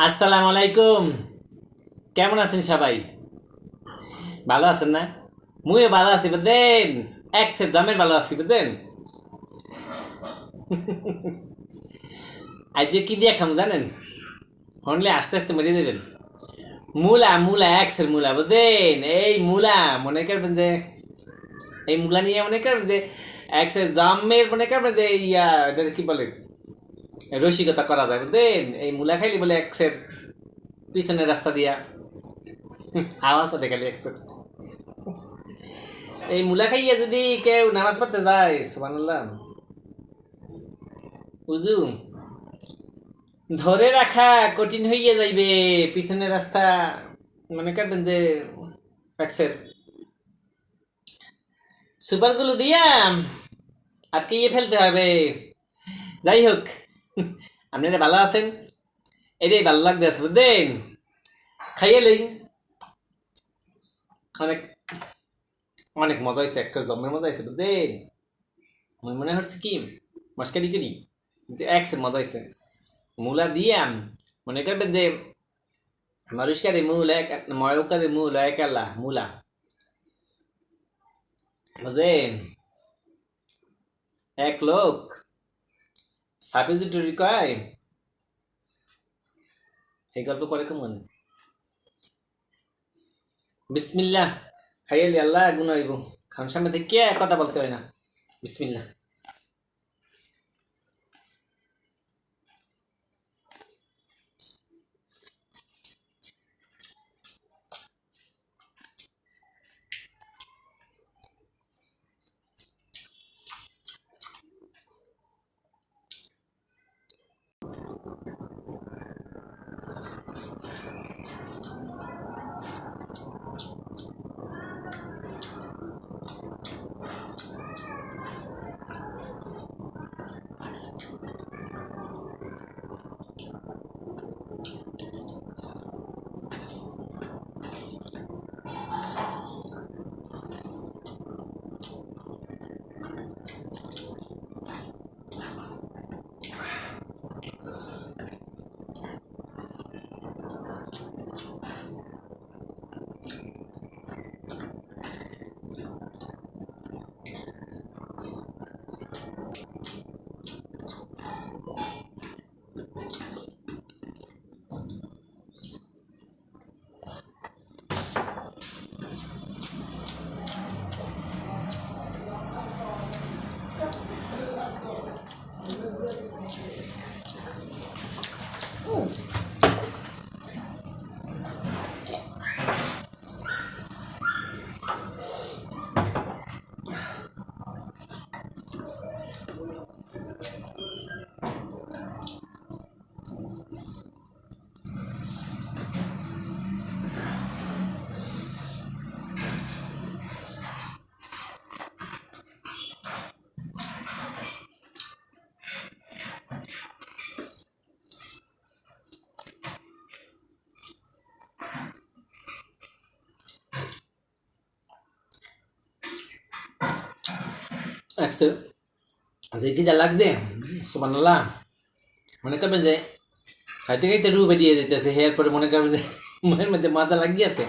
আসসালামু আলাইকুম। কেমন আছেন সবাই? ভালো আছেন না? মুইও ভালো আছি বুঝলেন। এক সেট জামের ভালো আছি বুঝলেন। আজ যে কি দিয়ে খাম জানেন? হনলে আস্তে আস্তে মরে দেবেন। মূলা মূলা এক সের মূলা বুঝলেন। এই মূলা মনে করবেন যে এই মূলা নিয়ে মনে করবেন যে এক সের জামের মনে করবেন যে এটা কি বলে রসিকতা করা যায় বুঝলেন। এই মূলা খাইলে বলে এক সের পিছনের রাস্তা দিয়া আওয়াজ ওঠে খালি এক সের। এই মূলা খাইয়া যদি কেউ নামাজ পড়তে যায় সুবহানাল্লাহ, বুঝু ধরে রাখা কঠিন হইয়া যাইবে পিছনের রাস্তা মনে করবেন যে প্যাক্সের সুপারগুলো দিয়া আটকিয়ে ফেলতে হবে। যাই হোক, আপনারা ভালো আছেন? এটাই ভালো লাগতেছে বুঝলেন। খাইয়ে লই, অনেক অনেক মজা হয়েছে, একটা জমের মজা হয়েছে বুঝলেন। আমার মনে হচ্ছে কি মস্কারি করি, কিন্তু একসের মজা হয়েছে। মূলা দিয়া মনে করবেন যে মরিষ্কারে মূল এক ময়কারে মূল একলা মূলা বুঝলেন। এক লোক সাপিজুটরি কয়, এই গল্প পরে কেমন মনে বিসমিল্লাহ খাইয়ালি আল্লাহ গুণ হইব। খান সামনে থেকে কে কথা বলতে হয় না। বিসমিল্লাহ। একসের যে কি যা লাগছে সুবহানাল্লাহ। মনে করবেন যে খাইতে খাইতে রু বেরিয়ে যেতেছে, এরপরে মনে করবেন যে মনের মধ্যে মাথা লাগিয়েছে।